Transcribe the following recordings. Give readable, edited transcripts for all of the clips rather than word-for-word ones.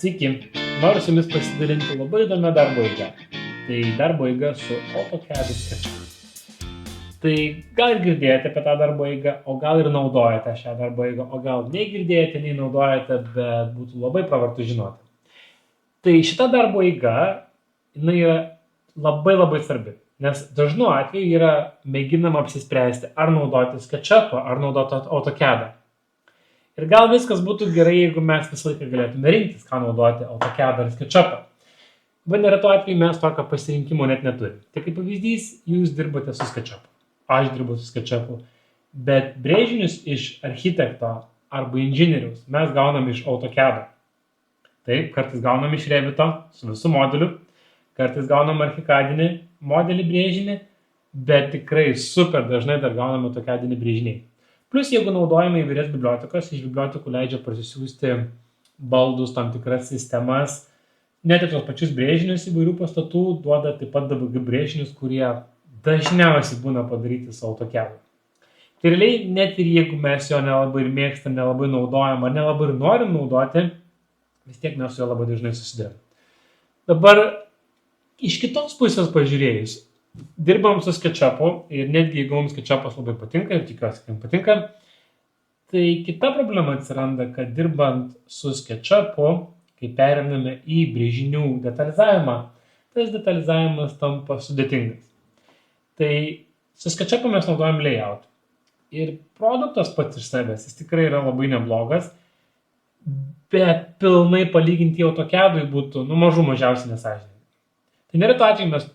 Sveiki, noriu su jumis pasidalinti labai įdomią darbo eigą. Tai darbo eiga su AutoCAD sketchu. Tai gal ir girdėjote apie tą darbo eigą, o gal ir naudojate šią darbo eigą, o gal nei girdėjote, nei naudojate, bet būtų labai pravartu žinoti. Tai šita darbo eiga, jinai yra labai svarbi, nes dažnu atveju yra mėginama apsispręsti, ar naudoti SketchUp, ar naudoti AutoCAD. Ir gal viskas būtų gerai, jeigu mes visą laiką galėtume rinktis, ką naudoti AutoCAD ar SketchUp. Bet neretu atveju mes tokio pasirinkimo net neturime. Tai kaip pavyzdys, jūs dirbate su SketchUp. Aš dirbu su SketchUp. Bet brėžinius iš architekto arba inžinieriaus mes gaunam iš AutoCAD. Taip, kartais gaunam iš Revito su visų modeliu, kartais gaunam archikadinį modelį brėžinį, bet tikrai super dažnai dar gaunam AutoCADinį brėžiniai. Plus, jeigu naudojame įvairias bibliotekas, iš bibliotekų leidžia parsisiųsti baldus, tam tikras sistemas, net ir tos pačius brėžinius įvairių pastatų duoda taip pat DVG brėžinius, kurie dažniausiai būna padaryti su AutoCAD. Tai realiai, net ir jeigu mes jo nelabai ir mėgstam, nelabai naudojam ar nelabai ir norim naudoti, vis tiek mes su juo labai dažnai susidėrim. Dabar, iš kitos pusės pažiūrėjus, dirbam su SketchUp'u ir netgi jeigu mums SketchUp'as labai patinka ir tikiuosi, kad jums patinka, tai kita problema atsiranda, kad dirbant su SketchUp'u, kai pereiname į brėžinių detalizavimą, tas detalizavimas tampa sudėtingas. Tai su SketchUp'u mes naudojam layout. Ir produktas pats iš savęs, jis tikrai yra labai neblogas, bet pilnai palyginti AutoCAD'ui būtų, mažiausiai nesąžiningai. Tai neretu atveju mes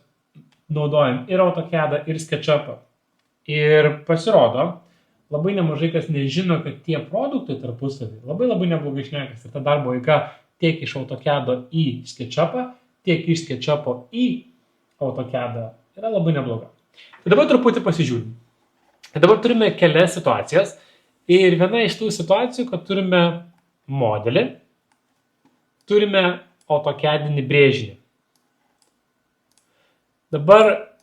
naudojam ir AutoCAD'ą, ir SketchUp'ą. Ir pasirodo, labai nemažai kas nežino, kad tie produktai tarpusavį labai neblogai šnekas. Ir ta darbo eiga tiek iš AutoCAD'o į SketchUp'ą, tiek iš SketchUp'o į AutoCAD'ą yra labai nebloga. Tai dabar truputį pasižiūrim. Tai dabar turime kelias situacijas. Ir viena iš tų situacijų, kad turime modelį, turime AutoCADinį brėžinį. Dabar,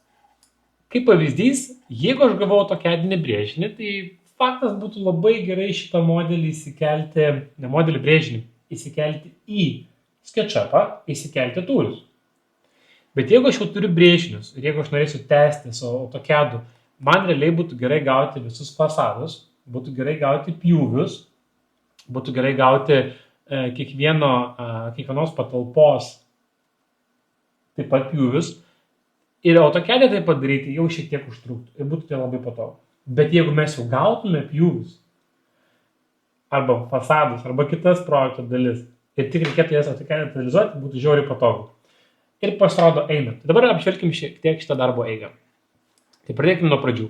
kaip pavyzdys, jeigu aš gavau AutoCADinį brėžinį, tai faktas būtų labai gerai šitą modelį įsikelti į SketchUp'ą, įsikelti tūrius. Bet jeigu aš jau turiu brėžinius ir jeigu aš norėsiu tęsti su AutoCAD'u, man realiai būtų gerai gauti visus fasadus, būtų gerai gauti pjūvius, būtų gerai gauti kiekvienos patalpos taip pat pjūvius. Ir AutoCAD'e tai padaryti jau šiek tiek užtruktų ir būtų tai labai patogu. Bet jeigu mes jau gautume pjūvius, arba fasadus, arba kitas projekto dalis, ir tik reikėtų jas AutoCAD'e detalizuoti, būtų žiauriai patogu. Ir pasirodo eina. Tai dabar apžvelkim šiek tiek šitą darbo eigą. Tai pradėkime nuo pradžių.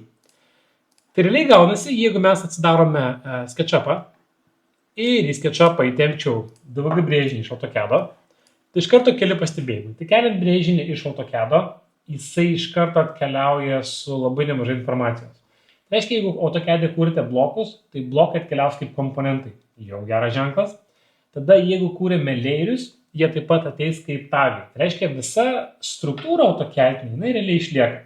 Tai realiai gaunasi, jeigu mes atsidarome SketchUp'ą ir į SketchUp'ą įtempčiau DVG brėžinį iš AutoCAD'o, tai iš karto keli pastebėjimai. Tai keliant brėžinį iš AutoCAD'o, jisai iš karto atkeliauja su labai nemažai informacijos. Tai reiškia, jeigu AutoCAD'e kūrite blokus, tai blokai atkeliaus kaip komponentai. Jau geras ženklas. Tada jeigu kūrėme layerius, jie taip pat ateis kaip tagai. Tai reiškia, visa struktūra AutoCAD'e, jinai realiai išlieka.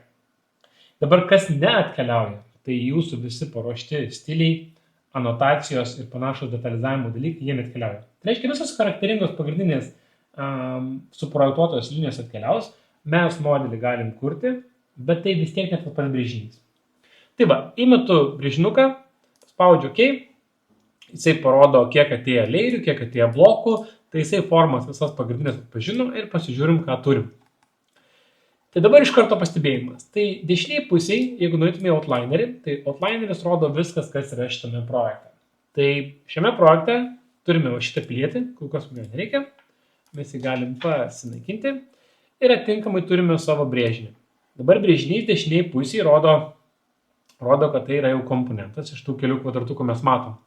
Dabar kas neatkeliauja, tai jūsų visi paruošti stiliai, anotacijos ir panašus detalizavimo dalykai, jie neatkeliauja. Tai reiškia, visos charakteringos pagrindinės suprojektuotos linijos atkeliaus. Mes modelį galim kurti, bet tai vis tiek net pats brėžinys. Tai va, įmetu brėžinuką, spaudžiu OK, jisai parodo, kiek atėjo layerių, kiek atėjo blokų, tai jisai formas visas pagrindinės atpažino ir pasižiūrim, ką turim. Tai dabar iš karto pastebėjimas. Tai dešiniai pusiai, jeigu nueitume į outlinerį, tai outlineris rodo viskas, kas yra šitame projekte. Tai šiame projekte turime šitą pilietį, kol kas mums nereikia, mes jį galim pasinaikinti. Ir atitinkamai turime savo brėžinį. Dabar brėžinys dešiniai pusėje rodo, kad tai yra jau komponentas iš tų kelių kvadratukų mes matom.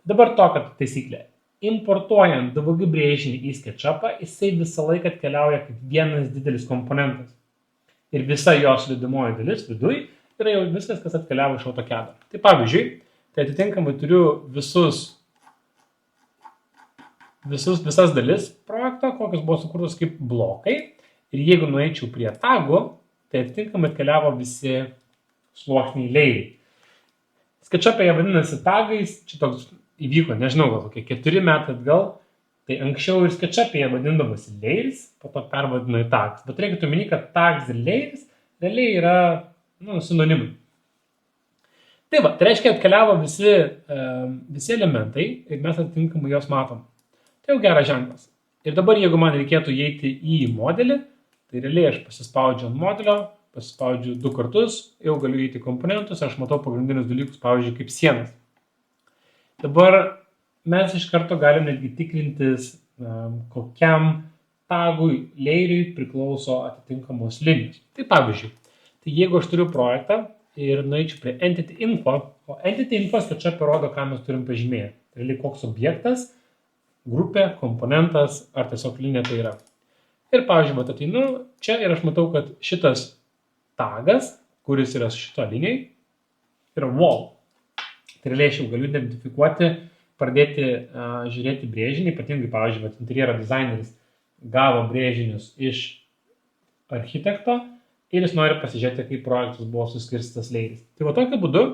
Dabar tokia taisyklė. Importuojant DVG brėžinį į SketchUp'ą, jisai visą laiką atkeliauja kaip vienas didelis komponentas. Ir visa jo sudėdamoji dalis viduj yra jau viskas, kas atkeliavo iš AutoCAD'o. Tai pavyzdžiui, tai atitinkamai turiu visas dalis projekto, kokios buvo sukurtos kaip blokai. Ir jeigu nueičiau prie tagų, tai atitinkamai atkeliavo visi sluoksniai layeriai. SketchUp'e jie vadinasi tagais, čia toks įvyko, nežinau, gal kokie 4 metai atgal, Tai anksčiau ir SketchUp'e jie vadindavosi layers, po to pervadino į tags. Bet reikėtų omeny, kad tags ir layers realiai yra sinonimai. Tai va, tai reiškia, atkeliavo visi elementai ir mes atitinkamai juos matom. Tai jau geras ženklas. Ir dabar, jeigu man reikėtų įeiti į modelį, tai realiai aš pasispaudžiu ant modelio, pasispaudžiu 2 kartus, jau galiu įeiti į komponentus, aš matau pagrindinius dalykus, pavyzdžiui, kaip sienas. Dabar mes iš karto galim netgi tikrintis, kokiam tagui, layeriui priklauso atitinkamos linijos. Tai pavyzdžiui, tai jeigu aš turiu projektą ir nueičiau prie Entity Info, o Entity Info čia parodo, ką mes turim pažymėję. Realiai koks objektas, grupė, komponentas ar tiesiog linija tai yra. Ir pavyzdžiui, ateinu čia ir aš matau, kad šitas tagas, kuris yra šito linijai, yra wall. Tai realiai aš jau galiu identifikuoti, pradėti žiūrėti brėžinį, ypatingai, pavyzdžiui, interjero dizaineris gavo brėžinius iš architekto ir jis nori pasižiūrėti, kaip projektas buvo suskirstytas layeriais. Tai va tokiu būdu,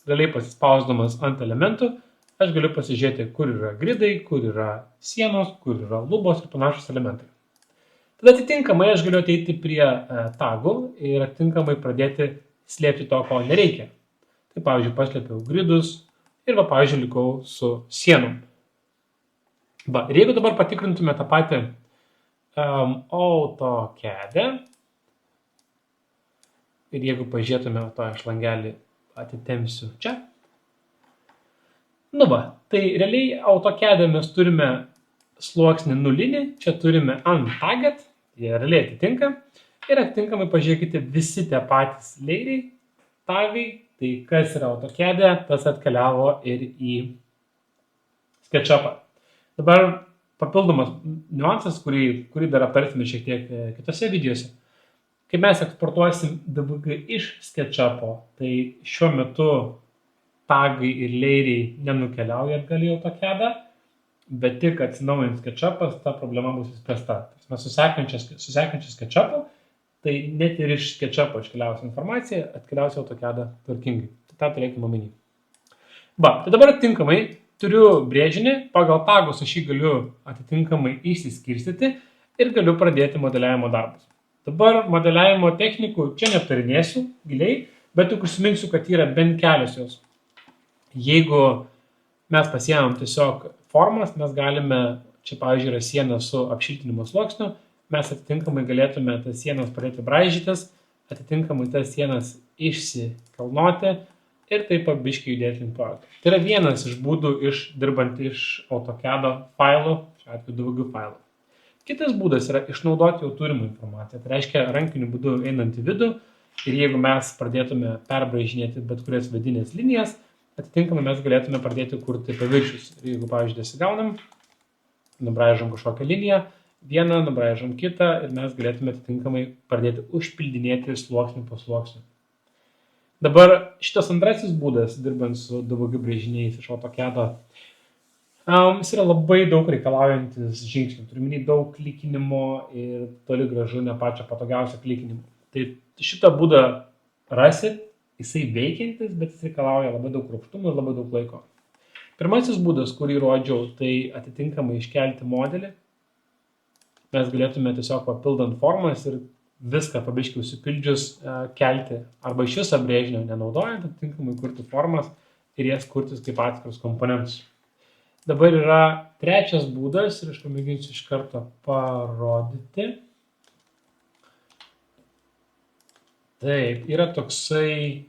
realiai pasispausdamas ant elementų, aš galiu pasižiūrėti, kur yra gridai, kur yra sienos, kur yra lubos ir panašus elementai. Tada atitinkamai aš galiu ateiti prie tagų ir atitinkamai pradėti slėpti to, ko nereikia. Tai pavyzdžiui, paslėpiau gridus ir va, pavyzdžiui, likau su sienom. Va, ir jeigu dabar patikrintume tą patį AutoCAD'e ir jeigu pažiūrėtume to iš langelį, atitempsiu čia. Nu va, tai realiai AutoCAD'e mes turime sluoksnį nulinį, čia turime untagged, jie realiai atitinka ir atitinkamai pažiūrėkite visi tie patys layeriai, tagai, tai kas yra AutoCAD'e, tas atkeliavo ir į SketchUp'ą. Dabar papildomas niuansas, kurį dar aptarsime šiek tiek kitose videose. Kai mes eksportuosim DVG iš SketchUp'o, tai šiuo metu tagai ir layeriai nenukeliauja atgal į AutoCAD'ą, bet tik atsinaujant SketchUp'as, ta problema bus įspręsta. Su sekančiu SketchUp'u, tai net ir iš SketchUp'o iškeliausia informacija, atkeliausia AutoCAD'ą tvarkingai. Tai tą turėkime omeny. Va, tai dabar atitinkamai turiu brėžinį, pagal tagus aš jį galiu atitinkamai išsiskirstyti ir galiu pradėti modeliavimo darbus. Dabar modeliavimo technikų čia neaptarinėsiu giliai, bet tik užsiminsiu, kad yra bent kelios jos. Jeigu mes pasiėmam tiesiog formas, mes galime, čia pavyzdžiui yra siena su apšiltinimo sluoksniu, mes atitinkamai galėtume tas sienas pradėti braižytis, atitinkamai tas sienas išsikalnoti ir taip pabiškai judėti link projekto. Tai yra vienas iš būdų dirbant iš AutoCAD'o failų, šiuo atveju DVG failų. Kitas būdas yra išnaudoti jau turimą informaciją. Tai reiškia rankiniu būdu einant į vidų ir jeigu mes pradėtume perbraižinėti bet kurias vidinės linijas, atitinkamai mes galėtume pradėti kurti paviršius. Ir jeigu, pavyzdžiui, desigaunam, nubraižom kažkokią liniją, vieną, nubraižom kitą ir mes galėtume atitinkamai pradėti užpildinėti sluoksnį po sluoksnių. Dabar šitas antrasis būdas, dirbant su DVG brėžiniais iš AutoCAD'o, jis yra labai daug reikalaujantis žingsnių. Turiu daug klikinimo ir toli gražu ne pačio patogiausio klikinimo. Tai šitą būdą rasit, jisai veikiantis, bet jis reikalauja labai daug kruopštumo ir labai daug laiko. Pirmasis būdas, kurį rodžiau, tai atitinkamai iškelti modelį. Mes galėtume tiesiog papildant formas ir viską pabiškiai užsipildžius kelti arba iš viso brėžinio nenaudojant, atitinkamai kurti formas ir jas kurtis kaip atskirus komponentus. Dabar yra trečias būdas ir aš pamėginsiu iš karto parodyti. Taip, yra toksai,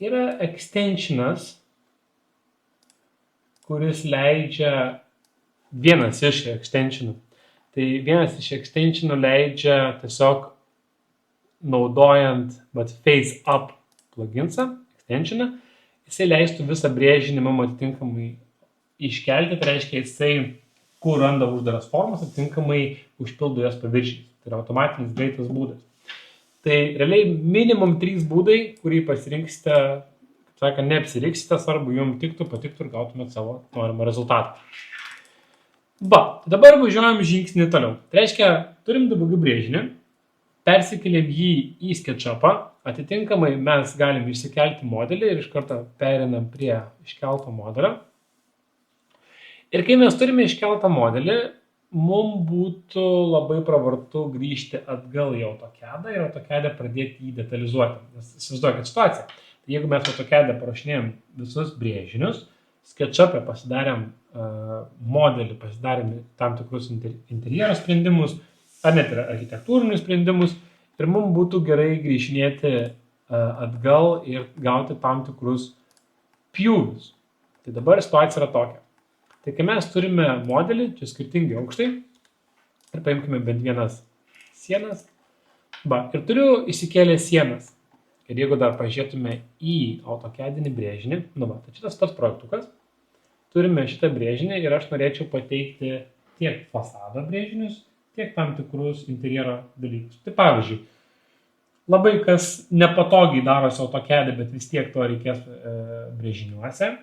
yra extensionas, kuris leidžia, vienas iš extensionų. Tai vienas iš extensionų leidžia tiesiog naudojant Face Up pluginsą, extensioną, jisai leistų visą brėžinį mum atitinkamai iškelti, tai reiškia jisai kur randa uždaras formas, atitinkamai užpildo jas paviršiais. Tai yra automatinis greitas būdas. Tai realiai minimum 3 būdai, kurį pasirinksite, kaip sakant, neapsiriksite, svarbu jums patiktų ir gautumėt savo norimą rezultatą. Va, dabar važiuojam žingsnį toliau. Tai reiškia, turim DVG brėžinį, persikėlėm jį į SketchUp'ą, atitinkamai mes galim išsikelti modelį ir iš karto perinam prie iškelto modelio. Ir kai mes turime iškeltą modelį, mums būtų labai pravartu grįžti atgal į AutoCAD ir AutoCAD pradėti jį detalizuoti. Nes įsivaizduokit situaciją. Tai jeigu mes AutoCAD parašinėjom visus brėžinius, SketchUp'e pasidarėm modelį, pasidarėm tam tikrus interjero sprendimus, ar net ir architektūrinius sprendimus, ir mums būtų gerai grįžinėti atgal ir gauti tam tikrus pjūvius. Tai dabar situacija yra tokia. Tai kai mes turime modelį, čia skirtingi aukštai, ir paimkime bent vienas sienas, ir turiu įsikėlę sienas. Ir jeigu dar pažiūrėtume į AutoCAD-inį brėžinį, tai šitas pats projektukas, turime šitą brėžinį ir aš norėčiau pateikti tiek fasado brėžinius, tiek tam tikrus interjero dalykus. Tai pavyzdžiui, labai kas nepatogiai darosi AutoCAD, bet vis tiek to reikės brėžiniuose,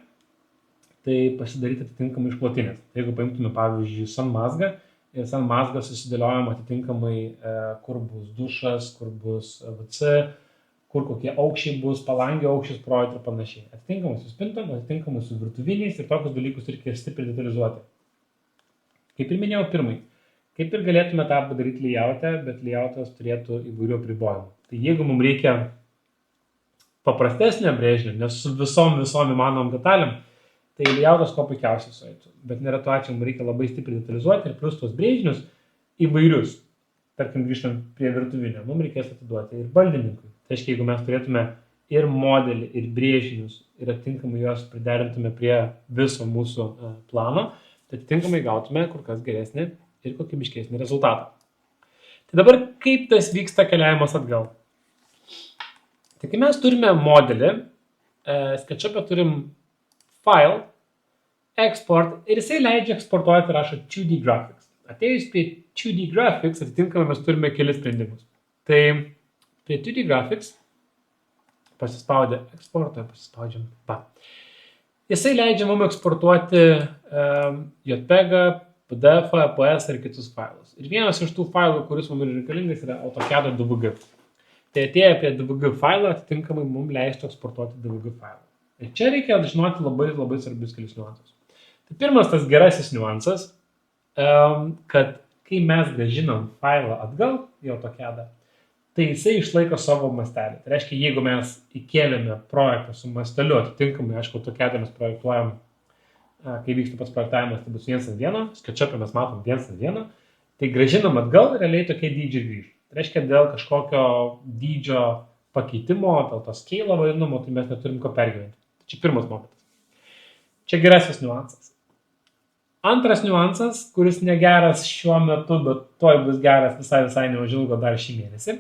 tai pasidaryti atitinkamai išklotinės. Jeigu paimtume, pavyzdžiui, sanmazgą ir sanmazgą susidėliojam atitinkamai, kur bus dušas, kur bus WC, kur kokie aukščiai bus, palangio aukščius projektų ir panašiai. Atitinkamai su spintom, atitinkamai su virtuviniais ir tokius dalykus reikia stipriai detalizuoti. Kaip ir minėjau pirmai, kaip ir galėtume tą padaryti layout'e, bet layoutas turėtų įvairių apribojimų. Tai jeigu mums reikia paprastesnio brėžinio, nes su visom įmanomom detalėm, tai layoutas ko puikiausiai sueitų. Bet neretu atveju mums reikia labai stipriai detalizuoti ir plus tos brėžinius įvairius. Tarkim, grįžtant prie virtuvinio, mums reikės atiduoti ir baldininkui. Tai reiškia, jeigu mes turėtume ir modelį, ir brėžinius, ir atitinkamai juos priderintume prie viso mūsų plano, tai atitinkamai gautume kur kas geresnį ir kokybiškesnį rezultatą. Tai dabar kaip tas vyksta keliavimas atgal? Tai kai mes turime modelį, SketchUp'e turim file, export ir jisai leidžia eksportuoti ir rašo 2D graphics. Atėjus prie 2D graphics, atitinkamai mes turime kelis sprendimus. Tai prie 2D graphics pasispaudę eksportą, pasispaudžiam. Jisai leidžia mums eksportuoti JPEG, PDF, PS ir kitus failus. Ir vienas iš tų failų, kuris mums yra reikalingas, yra AutoCAD DVG. Tai atėję prie DVG failą, atitinkamai mums leistų eksportuoti DVG failą. Ir čia reikia žinoti labai svarbius kelius niuansus. Tai pirmas tas gerasis niuansas, kad kai mes grąžinam failą atgal į AutoCAD, tai jisai išlaiko savo mastelį. Tai reiškia, jeigu mes įkėlėme projektą su masteliu, atitinkamai, aišku, AutoCAD mes projektuojam, kai vyksta pats projektavimas, tai bus 1:1, SketchUp'e mes matom 1:1, tai grąžinam atgal, realiai tokie dydžiai grįžta. Tai reiškia, dėl kažkokio dydžio pakeitimo, dėl to scale vadinamo, tai mes neturim ko pergyventi. Čia pirmas momentas. Čia gerasis niuansas. Antras niuansas, kuris negeras šiuo metu, bet toj bus geras visai neužilgo dar šį mėnesį.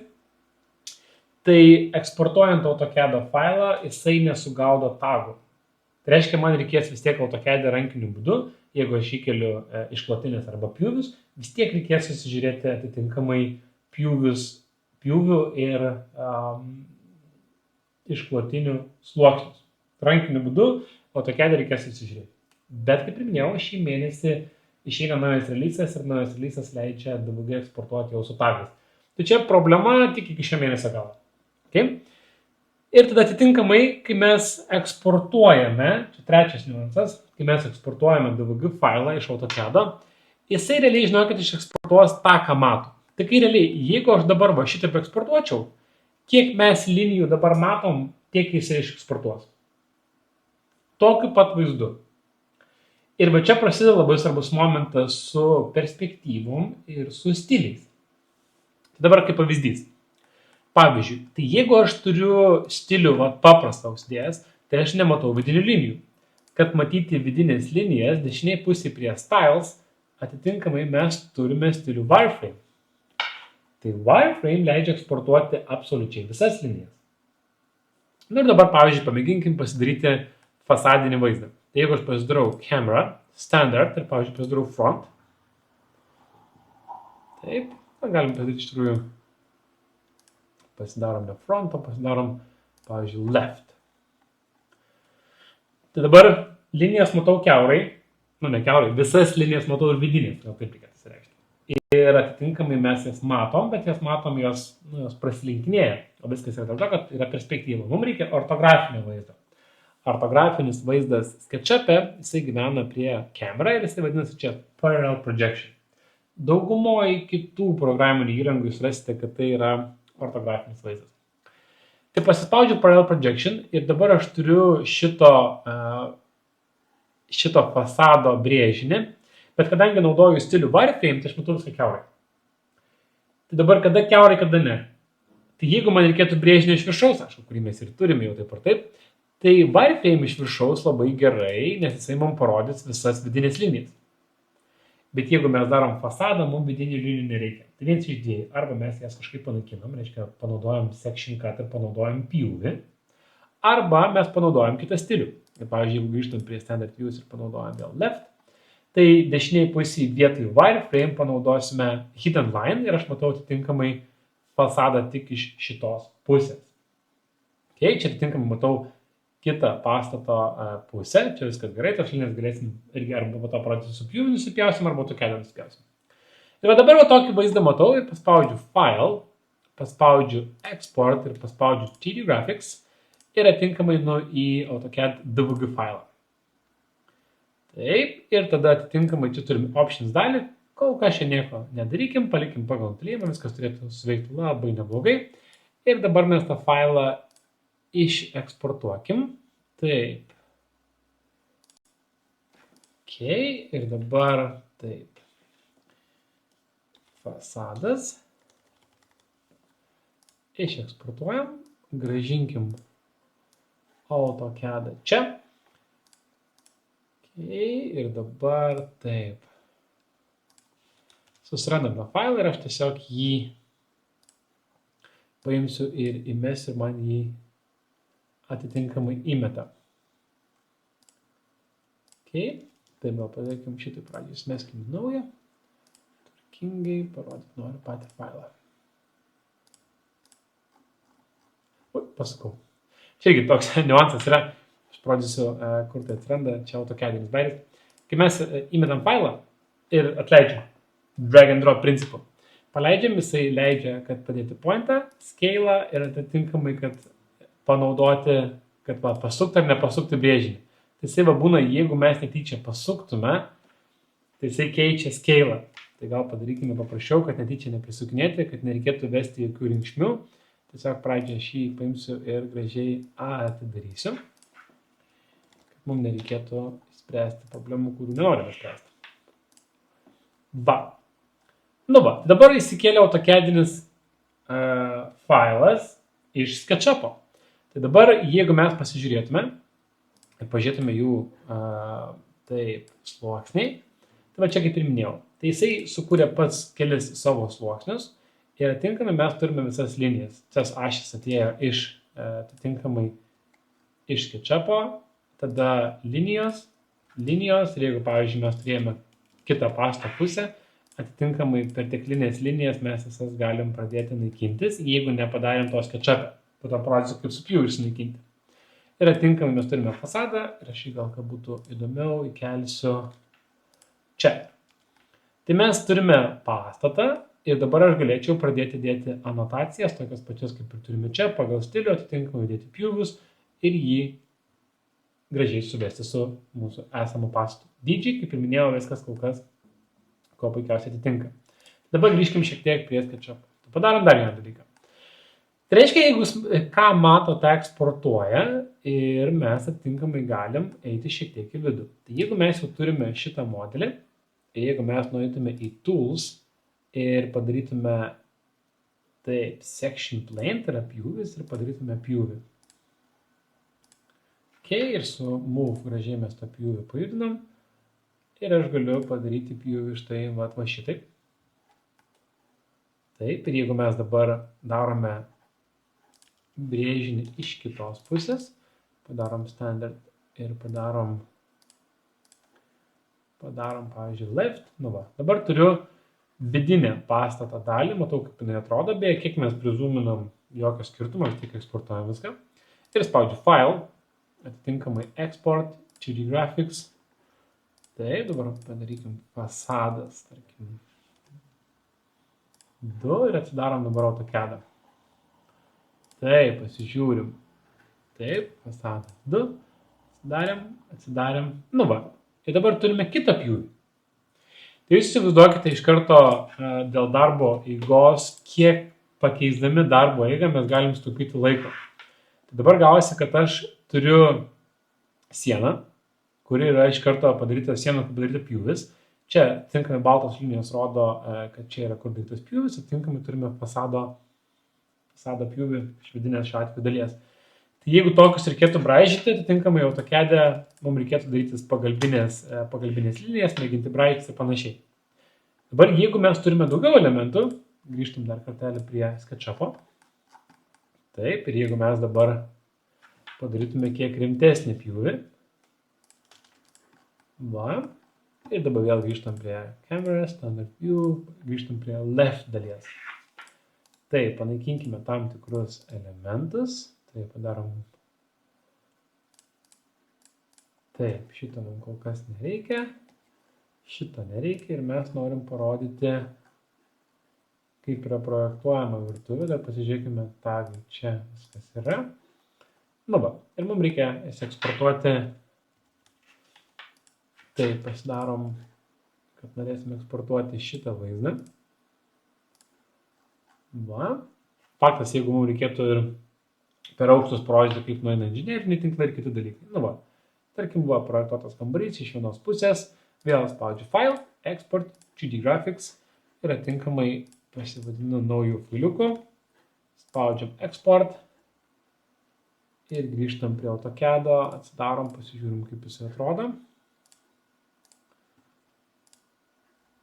Tai eksportuojant AutoCAD failą, jisai nesugaudo tagų. Tai reiškia, man reikės vis tiek AutoCAD rankiniu būdu, jeigu aš įkeliu išklotinės arba pjūvius, vis tiek reikės susižiūrėti atitinkamai pjūvių ir išklotinių sluoksnius. Rankiniu būdu AutoCAD reikės susižiūrėti. Bet kaip ir minėjau, šį mėnesį išeina naujas releasas ir naujas releasas leidžia DVG eksportuoti jau su tagais. Tai čia problema tik iki šio mėnesio galo. Okay? Ir tada atitinkamai, kai mes eksportuojame, čia trečias niuansas, kai mes eksportuojame DVG failą iš AutoCAD, jisai realiai žinokit išeksportuos tą, ką mato. Tai kai realiai, jeigu aš dabar šitaip eksportuočiau, kiek mes linijų dabar matom, tiek jisai išeksportuos. Tokiu pat vaizdu. Ir va čia prasideda labai svarbus momentas su perspektyvom ir su stiliais. Tai dabar kaip pavyzdys. Pavyzdžiui, tai jeigu aš turiu stilių paprastą užsidėjęs, tai aš nematau vidinių linijų. Kad matyti vidinės linijas, dešiniai pusėje prie styles, atitinkamai mes turime stilių wireframe. Tai wireframe leidžia eksportuoti absoliučiai visas linijas. Ir dabar, pavyzdžiui, pamėginkim pasidaryti fasadinį vaizdą. Tai jeigu aš pasidarau camera, standard ir, pavyzdžiui, pasidarau front. Taip, galim padaryti iš tikrųjų. Pasidarom ne front, o pasidarom, pavyzdžiui, left. Tai dabar linijas matau kiaurai, ne kiaurai, visas linijas matau ir vidinės, gal taip reikėtų pasireikšti. Ir atitinkamai mes jas matom, bet jas matom, jos prasilinkinėja. O viskas yra dėl to, kad yra perspektyva. Mums reikia ortografinio vaizdo. ortografinis vaizdas SketchUp'e, jisai gyvena prie Camera ir jisai vadinasi čia Parallel Projection. Daugumoje kitų programinių įrangų jūs rasite, kad tai yra ortografinis vaizdas. Tai pasispaudžiu Parallel Projection ir dabar aš turiu šito fasado brėžinį, bet kadangi naudoju stilių wireframe, tai aš matau viską kiaurai. Tai dabar kada kiaurai, kada ne. Tai jeigu man reikėtų brėžinio iš viršaus, aišku, kurį mes ir turime jau taip ar taip, tai wireframe iš viršaus labai gerai, nes jisai mums parodys visas vidinės linijas. Bet jeigu mes darom fasadą, mums vidinių linijų nereikia. Tai vienas iš dviejų. Arba mes jas kažkaip panaikinam, reiškia, panaudojam section cut ir panaudojam pjūvį, arba mes panaudojam kitą stilių. Ir, pavyzdžiui, jeigu grįžtam prie standard views ir panaudojam vėl left, tai dešiniai pusėje vietoj wireframe panaudosime hidden line ir aš matau atitinkamai fasadą tik iš šitos pusės. Okay, čia atitinkamai matau kitą pastato pusę, čia viskas gerai, tos linijas galėsim irgi arba po to parodyti su pjūviu nusipjausim, arba tokia nusipjausim. Ir dabar va tokį vaizdą matau ir paspaudžiu File, paspaudžiu Export ir paspaudžiu 3D Graphics ir atitinkamai į AutoCAD DVG failą. Taip, ir tada atitinkamai čia turim Options dalį, kol kas čia nieko nedarykim, palikim pagal nutilėjimą, viskas turėtų suveikti labai neblogai. Ir dabar mes tą failą išeksportuokim. Taip. Ok, ir dabar taip. Fasadas. Išeksportuojam, grąžinkim AutoCAD čia. Ok, ir dabar taip. Susirandam tą failą ir aš tiesiog jį paimsiu ir įmesiu ir man jį atitinkamai įmeta. Ok, tai vėl padarykim šitą pradžią, įmeskim naują. Tvarkingai parodyti noriu patį failą. Pasakau. Čia irgi toks niuansas yra, aš parodysiu, kur tai atsiranda, čia AutoCAD'inis bairis. Kai mes įmetam failą ir atleidžiam drag and drop principu. Paleidžiam, jisai leidžia, kad padėti pointą, scale'ą ir atitinkamai, kad panaudoti, kad pasukti ar nepasukti brėžinį. Tai jisai būna, jeigu mes netyčia pasuktume, tai jisai keičia scale'ą. Tai gal padarykime paprasčiau, kad netyčia neprisukinėti, kad nereikėtų vesti jokių rinkšmių. Tiesiog pradžią aš jį paimsiu ir gražiai atidarysiu, kad mums nereikėtų spręsti problemų, kurių nenorime spręsti. Va. Nu va, dabar įsikėlė AutoCAD'inis failas iš SketchUp'o. Tai dabar, jeigu mes pasižiūrėtume ir pažiūrėtume jų taip sluoksniai, tai va čia kaip ir minėjau, tai jisai sukūrė pats kelis savo sluoksnius ir atitinkamai mes turime visas linijas. Tas ašis atėjo iš atitinkamai iš SketchUp'o, tada linijos ir jeigu, pavyzdžiui, mes turėjome kitą pasto pusę, atitinkamai perteklinės linijas mes visas galim pradėti naikintis, jeigu nepadarėm to SketchUp'e. Po to parodysiu, kaip su pjūviu sunaikinti. Ir atitinkamai mes turime fasadą ir aš jį gal kad būtų įdomiau įkelsiu čia. Tai mes turime pastatą ir dabar aš galėčiau pradėti dėti anotacijas, tokias pačias kaip ir turime čia, pagal stilių atitinkamai dėti pjūvius ir jį gražiai suvesti su mūsų esamu pastatu. Dydžiai, kaip ir minėjau, viskas kol kas ko puikiausiai atitinka. Dabar grįžkim šiek tiek prie SketchUp. Padarom dar vieną dalyką. Tai reiškia, jeigu ką mato, tą eksportuoja ir mes atitinkamai galim eiti šiek tiek į vidų. Tai jeigu mes jau turime šitą modelį, jeigu mes nueitume į Tools ir padarytume taip, Section Plane, tai yra pjūvis ir padarytume pjūvį. Ok, ir su Move gražiai mes tą pjūvį pajudinam. Ir aš galiu padaryti pjūvį štai va šitaip. Taip, ir jeigu mes dabar darome brėžinį iš kitos pusės, padarom standard ir padarom, pavyzdžiui, left, nu va, dabar turiu vidinę pastato dalį, matau, kaip jinai atrodo, beje, kiek mes prizuminam jokio skirtumo, tik eksportuojam viską. Ir spaudžiu File, atitinkamai Export, 3D Graphics. Taip, dabar padarykim fasadas, tarkim, 2 ir atsidarom dabar AutoCAD'ą. Taip, pasižiūrim. Taip, fasadas 2. atsidarėm. Nu va. Ir dabar turime kitą pjūvį. Tai jūs įsivaizduokite iš karto dėl darbo eigos, kiek pakeisdami darbo eigą mes galim sutaupyti laiko. Tai dabar gavosi, kad aš turiu sieną, kuri yra iš karto padaryta siena, kur padaryta pjūvis. Čia atitinkamai baltos linijos rodo, kad čia yra kur darytas pjūvis, atitinkamai turime fasado pjūvį iš vidinės šiuo atveju dalies. Tai jeigu tokius reikėtų braižyti, atitinkamai AutoCAD'e mums reikėtų daryti pagalbinės linijas, mėginti braižyti ir panašiai. Dabar jeigu mes turime daugiau elementų, grįžtam dar kartelį prie SketchUp'o. Taip, ir jeigu mes dabar padarytume kiek rimtesnį pjūvį. Va. Ir dabar vėl grįžtam prie Camera, Standard View, grįžtam prie Left dalies. Taip, panaikinkime tam tikrus elementus. Tai padarom. Taip, šito mums kol kas nereikia. Šito nereikia ir mes norim parodyti, kaip yra projektuojama virtuvė. Dar pasižiūrėkime tagą, čia viskas yra. Nu va, ir mums reikia eksportuoti. Taip, pasidarom, kad norėsime eksportuoti šitą vaizdą. Va. Faktas, jeigu mums reikėtų ir per aukštus parodyti, kaip nueina inžineriniai tinklai ir kiti dalykai. Nu va, tarkim, buvo projektuotas kambarys iš vienos pusės, vėl spaudžiu File, Export, 3D Graphics ir atinkamai pasivadinu naujų failiukų, spaudžiam Export ir grįžtam prie AutoCAD'o, atsidarom, pasižiūrim, kaip jis atrodo.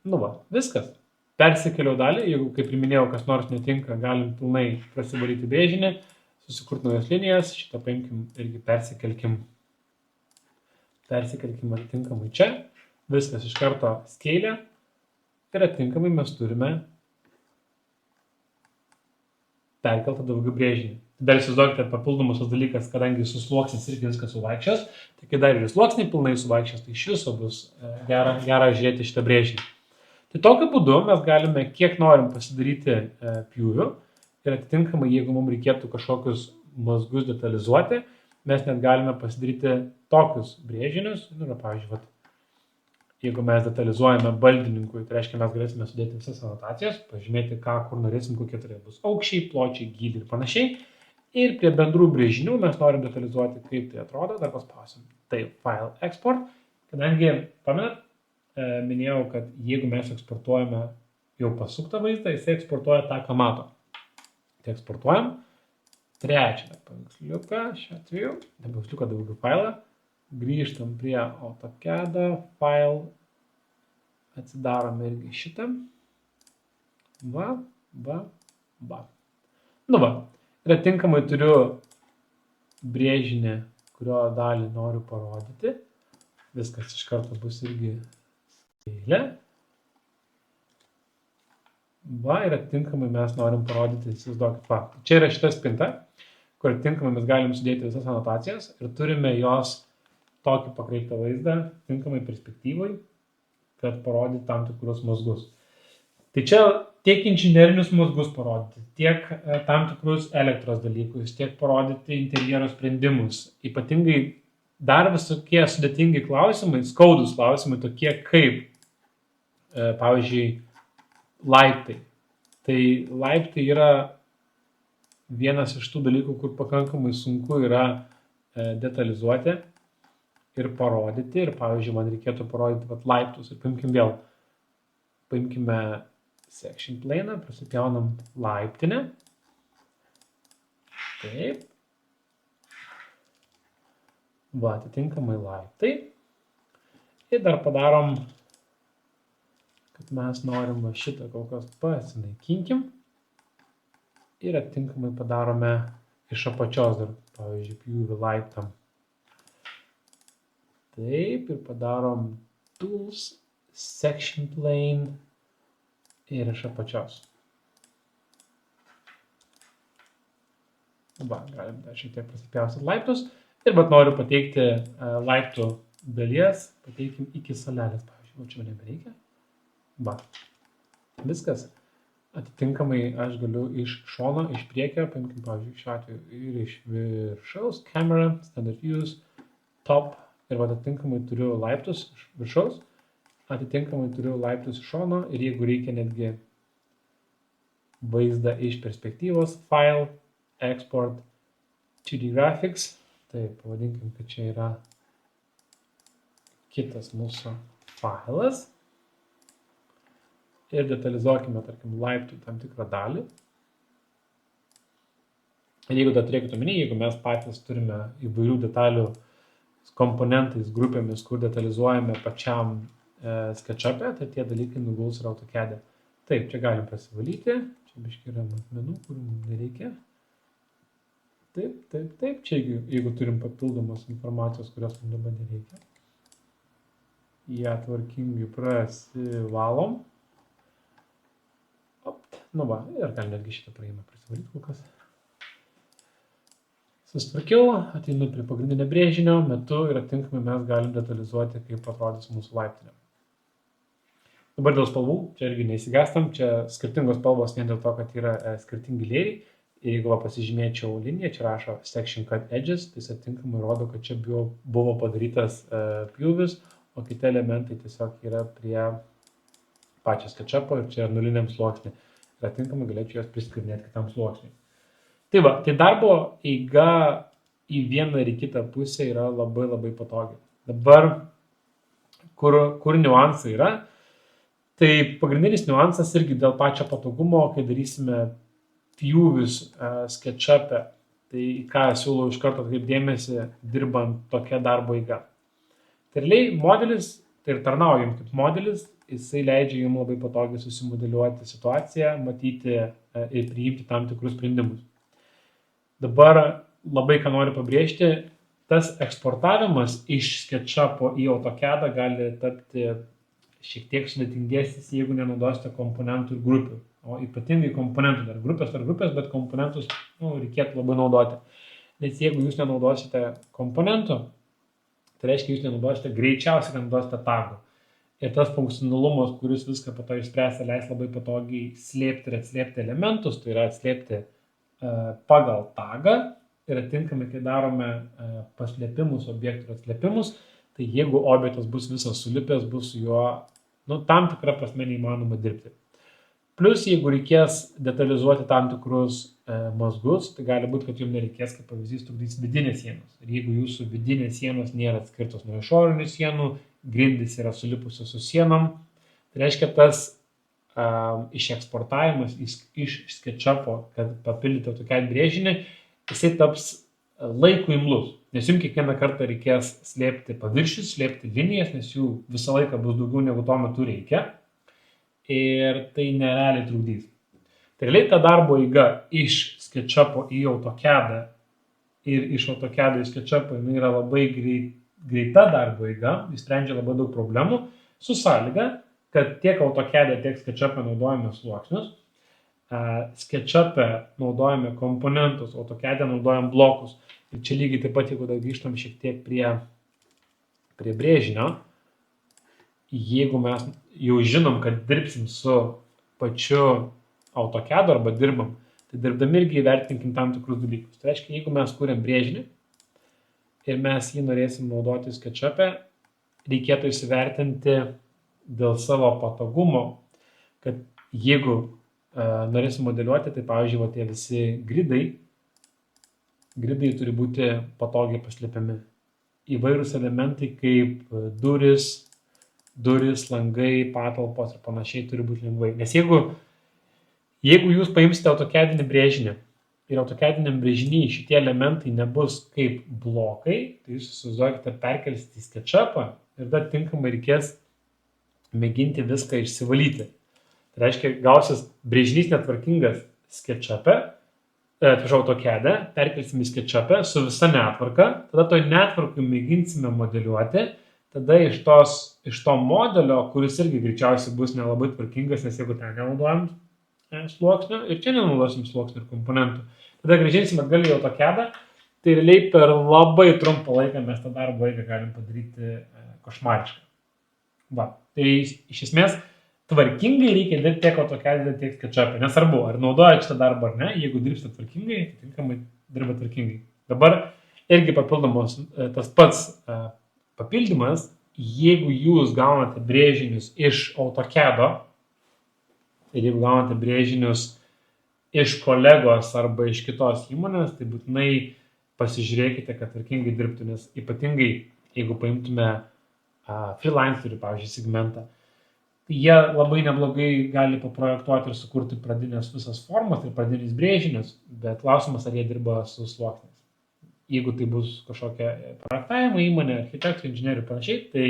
Nu va, viskas. Persikėliau dalį, jeigu, kaip ir minėjau, kas nors netinka, galim pilnai prasivalyti brėžinį, susikurti naujas linijas, šitą paimkim irgi persikelkim atitinkamai čia, viskas iš karto skeilė ir atitinkamai mes turime perkeltą daugiau brėžinį. Dar įsivaizduokite papildomus tas dalykas, kadangi susluoksnis irgi viskas suvaikščios, tai kai dar ir sluoksniai pilnai suvaikščios, tai iš viso bus gera žiūrėti šitą brėžinį. Tai tokiu būdu mes galime kiek norim pasidaryti pjūvių. Ir atitinkamai, jeigu mums reikėtų kažkokius mazgus detalizuoti, mes net galime pasidaryti tokius brėžinius. Nu, pavyzdžiui, jeigu mes detalizuojame baldininkui, tai reiškia, mes galėsime sudėti visas anotacijas, pažymėti, kur norėsim, kokie tai bus aukščiai, pločiai, gyliai ir panašiai. Ir prie bendrų brėžinių mes norim detalizuoti, kaip tai atrodo, dar paspausim. Tai File Export, kadangi, pamenat, minėjau, kad jeigu mes eksportuojame jau pasuktą vaizdą, jis eksportuoja tą, ką mato. Tai eksportuojam. Trečią paveiksliuką, šiuo atveju, paveiksliuką daugiau failą. Grįžtam prie AutoCAD'o, File, atsidarom irgi šitą. Va. Nu va, ir atitinkamai turiu brėžinį, kurio dalį noriu parodyti. Viskas iš karto bus irgi skeilė. Va, ir atitinkamai mes norim parodyti, įsivaizduokit, va. Čia yra šita spinta, kur atitinkamai mes galim sudėti visas anotacijas ir turime jos tokį pakreiptą vaizdą, atitinkamai perspektyvai, kad parodyti tam tikrus mazgus. Tai čia tiek inžinerinius mazgus parodyti, tiek tam tikrus elektros dalykus, tiek parodyti interjero sprendimus. Ypatingai dar visokie sudėtingi klausimai, skaudus klausimai, tokie kaip, pavyzdžiui, laiptai. Tai laiptai yra vienas iš tų dalykų, kur pakankamai sunku yra detalizuoti ir parodyti. Ir pavyzdžiui, man reikėtų parodyti laiptus. Ir paimkime section planą, prasipjaunam laiptinę. Taip. Va, atitinkamai laiptai. Ir dar padarom, kad mes norim va šitą kol kas pasinaikinkim. Ir atitinkamai padarome iš apačios dar, pavyzdžiui, pjūvį laiptam. Taip, ir padarom Tools, Section Plane ir iš apačios. Va, galim dar šiek tiek pasipjaustyti laiptus. Ir bet noriu pateikti laiptų dalies, pateikim iki salelės, pavyzdžiui, o čia nebereikia. Va, viskas. Atitinkamai aš galiu iš šono, iš priekio, paimkim, pavyzdžiui, šiuo atveju ir iš viršaus, Camera, Standard Views, top ir atitinkamai turiu laiptus iš viršaus, atitinkamai turiu laiptus iš šono ir jeigu reikia netgi vaizdą iš perspektyvos, file, export, 2D graphics, tai pavadinkim, kad čia yra kitas mūsų failas ir detalizuokime, tarkim, laiptų tam tikrą dalį. Ir jeigu dar turėkite omeny, jeigu mes patys turime įvairių detalių komponentais, grupėmis, kur detalizuojame pačiam SketchUp'e, tai tie dalykai nuguls ir AutoCAD'e. Taip, čia galim pasivalyti, čia biškai yra matmenų, kurių mums nereikia. Taip, čia jeigu turim papildomos informacijos, kurios mums dabar nereikia. Ją tvarkingai prasivalom. Nu va, ir galim netgi šitą praėjimą prasivalyti kol kas. Susitvarkiau, ateinu prie pagrindinio brėžinio, metu ir atitinkamai mes galim detalizuoti, kaip atrodys mūsų laiptinė. Dabar dėl spalvų, čia irgi neįsigastam, čia skirtingos spalvos vien dėl to, kad yra skirtingi lėjai. Ir jeigu pasižymėčiau liniją, čia rašo Section Cut Edges, tai atitinkamai rodo, kad čia buvo padarytas pjūvis, o kiti elementai tiesiog yra prie pačio SketchUp'o ir čia nuliniam sluoksnį. Ir atitinkamai galėčiau juos priskirinėti kitam sluoksniui. Tai va, tai darbo eiga į vieną ir į kitą pusę yra labai patogi. Dabar, kur niuansai yra, tai pagrindinis niuansas irgi dėl pačio patogumo, kai darysime pjūvius SketchUp'e, tai į ką siūlau iš karto atkreipdėmėsi, dirbant tokia darbo eiga. Tai realiai modelis, tai ir tarnauja jums kaip modelis, jisai leidžia jums labai patogiai susimodeliuoti situaciją, matyti ir priimti tam tikrus sprendimus. Dabar labai ką noriu pabrėžti, tas eksportavimas iš SketchUp'o į AutoCAD'ą gali tapti šiek tiek sudėtingesnis, jeigu nenaudosite komponentų ir grupių. O ypatingai komponentų, dar grupės, bet komponentus reikėtų labai naudoti. Nes jeigu jūs nenaudosite komponentų, tai reiškia, jūs nenaudosite greičiausiai, nenaudosite tagų. Ir tas funkcionalumas, kuris viską po to išspręs, leis labai patogiai slėpti ir atslėpti elementus, tai yra atslėpti pagal tagą ir atitinkamai, kai darome paslėpimus, objektų atslėpimus, tai jeigu objektas bus visas sulipęs, bus su juo tam tikrą prasme neįmanoma dirbti. Plus, jeigu reikės detalizuoti tam tikrus mazgus, tai gali būti, kad jums nereikės, kaip pavyzdys, trukdys vidinės sienos. Ir jeigu jūsų vidinės sienos nėra atskirtos nuo išorinių sienų, grindys yra sulipusios su sienom, tai reiškia tas išeksportavimas iš SketchUp'o, kad papildyti AutoCAD brėžinį, jisai taps laiku imlus. Nes jums kiekvieną kartą reikės slėpti paviršius, slėpti linijas, nes jų visą laiką bus daugiau negu tuo metu reikia. Ir tai nerealiai trukdys. Tai realiai ta darbo eiga iš SketchUp'o į AutoCAD'ą ir iš AutoCAD'o į SketchUp'ą yra labai greita darbo eiga, jis sprendžia labai daug problemų, su sąlyga, kad tiek AutoCAD'e, tiek SketchUp'e naudojame sluoksnius, SketchUp'e naudojame komponentus, AutoCAD'e naudojame blokus. Ir čia lygiai taip pat, jeigu dar grįžtam šiek tiek prie brėžinio, jeigu mes jau žinom, kad dirbsim su pačiu AutoCAD'u arba dirbam, tai dirbdami irgi įvertinkim tam tikrus dalykus. Tai reiškia, jeigu mes kuriam brėžinį ir mes jį norėsim naudoti SketchUp'e, reikėtų įsivertinti dėl savo patogumo, kad jeigu norėsim modeliuoti, tai pavyzdžiui, tie visi gridai turi būti patogiai paslėpiami. Įvairūs elementai kaip duris, langai, patalpos ir panašiai turi būti lengvai. Nes jeigu jūs paimsite AutoCAD'inį brėžinį ir AutoCAD'iniam brėžinyje šitie elementai nebus kaip blokai, tai jūs įsivaizduokite, perkelsite į SketchUp'ą ir dar tinkamai reikės mėginti viską išsivalyti. Tai reiškia, gausis brėžinys netvarkingas AutoCAD'e, perkelsim į SketchUp'e su visa netvarka, tada toj netvarkui mėginsime modeliuoti, tada iš to modelio, kuris irgi greičiausiai bus nelabai tvarkingas, nes jeigu ten nenaudojam sluoksnio ir čia nenaudosim sluoksnių ir komponentų, tada grįžinsim atgal į AutoCAD'ą, tai realiai per labai trumpą laiką mes tą darbo eigą galim padaryti košmarišką. Va, tai iš esmės tvarkingai reikia dirbti tiek AutoCAD'e, tiek SketchUp'e. Nesvarbu, ar naudojate šitą darbą ar ne, jeigu dirbsite tvarkingai, atitinkamai dirba tvarkingai. Dabar Irgi papildomos tas pats papildymas, jeigu jūs gaunate brėžinius iš AutoCAD'o ir jeigu gaunate brėžinius iš kolegos arba iš kitos įmonės, tai būtinai pasižiūrėkite, kad tvarkingai dirbtų, nes ypatingai, jeigu paimtume freelancerių, pavyzdžiui, segmentą, tai jie labai neblogai gali paprojektuoti ir sukurti pradinės visas formas ir pradinius brėžinius, bet klausimas, ar jie dirba su sluoksniais. Jeigu tai bus kažkokia projektavimo įmonė, architektų, inžinierių ir panašiai, tai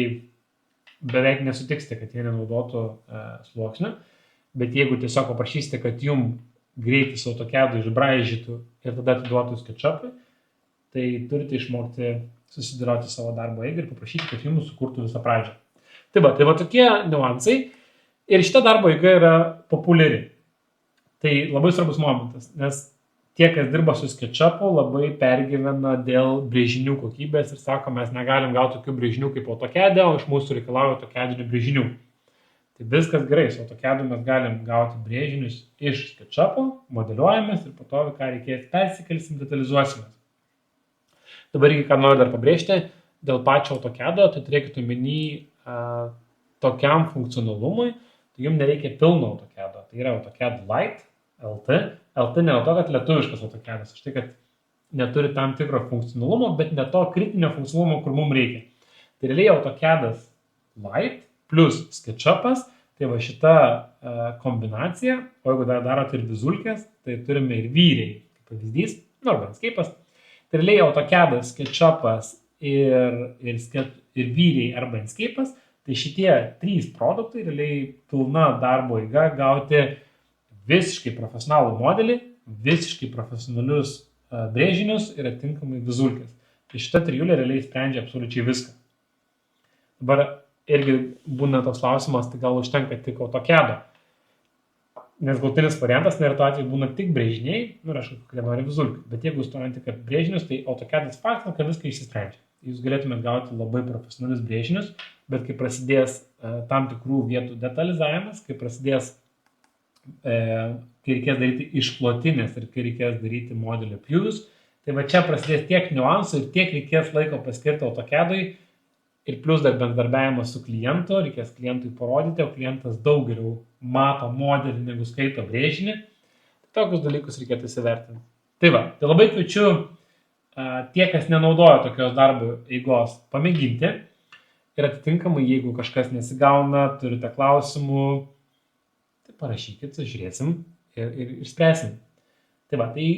beveik nesutiksite, kad jie nenaudotų sluoksnių, bet jeigu tiesiog paprašysite, kad jums greitai su AutoCAD'u išbraižytų ir tada atiduotų SketchUp'ui, tai turite išmokti susidėlioti savo darbo eigą ir paprašyti, kad jums sukurtų visą pradžią. Tai va tokie niuansai. Ir šita darbo eiga yra populiari. Tai labai svarbus momentas, nes tie, kas dirba su SketchUp'u, labai pergyvena dėl brėžinių kokybės ir sako, mes negalim gauti tokių brėžinių kaip AutoCAD'e, o iš mūsų reikalauja AutoCAD'inių brėžinių. Tai viskas gerai, su AutoCAD'u mes galim gauti brėžinius iš SketchUp'o, modeliuojamės ir po to, ką reikės, persikelsim, detalizuosimės. Dabar reikia, ką noriu dar pabrėžti, dėl pačio AutoCAD'o, tai turėkite omeny tokiam funkcionalumui, tai jums nereikia pilno AutoCAD'o. Tai yra AutoCAD Lite, LT. LT ne dėl to, kad lietuviškas AutoCAD'as, štai kad neturi tam tikro funkcionalumo, bet ne to kritinio funkcionalumo, kur mums reikia. Tai realiai AutoCAD'as Lite plus SketchUp'as, tai va šita kombinacija, o jeigu dar darote ir vizulkės, tai turime ir vyriai, kaip pavyzdys, arba Enscape'as. Tai realiai AutoCAD'as, SketchUp'as ir vyriai arba Enscape'as, tai šitie 3 produktai realiai pilna darbo eiga gauti visiškai profesionalų modelį, visiškai profesionalius brėžinius ir atitinkamai vizulkės. Tai šita trijulė realiai sprendžia absoliučiai viską. Dabar irgi būna toks klausimas, tai gal užtenka tik AutoCAD'o. Nes galutinis variantas neretu atveju būna tik brėžiniai, ir aš kurie nori vizulkių. Bet jeigu jūs norite tik brėžinius, tai AutoCAD'as faktas, kad viską išsisprendžia. Jūs galėtumėte gauti labai profesionalius brėžinius, bet kai prasidės tam tikrų vietų detalizavimas, kai prasidės, kai reikės daryti išklotinės ir kai reikės daryti modelio pjūvius, tai va čia prasidės tiek niuansų ir tiek reikės laiko paskirti AutoCAD'ui ir plus dar bendradarbiavimas su klientu, reikės klientui parodyti, o klientas daug geriau mato modelį, negu skaito brėžinį. Tai tokius dalykus reikėtų įsivertinti. Tai va, tai labai kviečiu tie, kas nenaudoja tokios darbo eigos, pamėginti ir atitinkamai, jeigu kažkas nesigauna, turite klausimų, tai parašykit, žiūrėsim ir išspręsim. Tai va, tai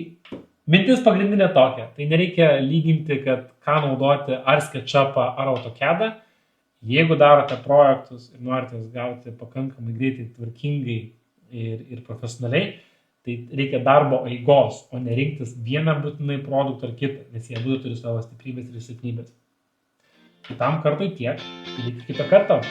mintis pagrindinė tokia, tai nereikia lyginti, kad ką naudoti ar SketchUp'ą ar AutoCAD'ą. Jeigu darote projektus ir norite gauti pakankamai greitai, tvarkingai ir profesionaliai, tai reikia darbo eigos, o ne rinktis vieną būtinai produktą ar kitą, nes jie būtų turi savo stiprybės ir silpnybės. Kitam kartui tiek, iki kito karto.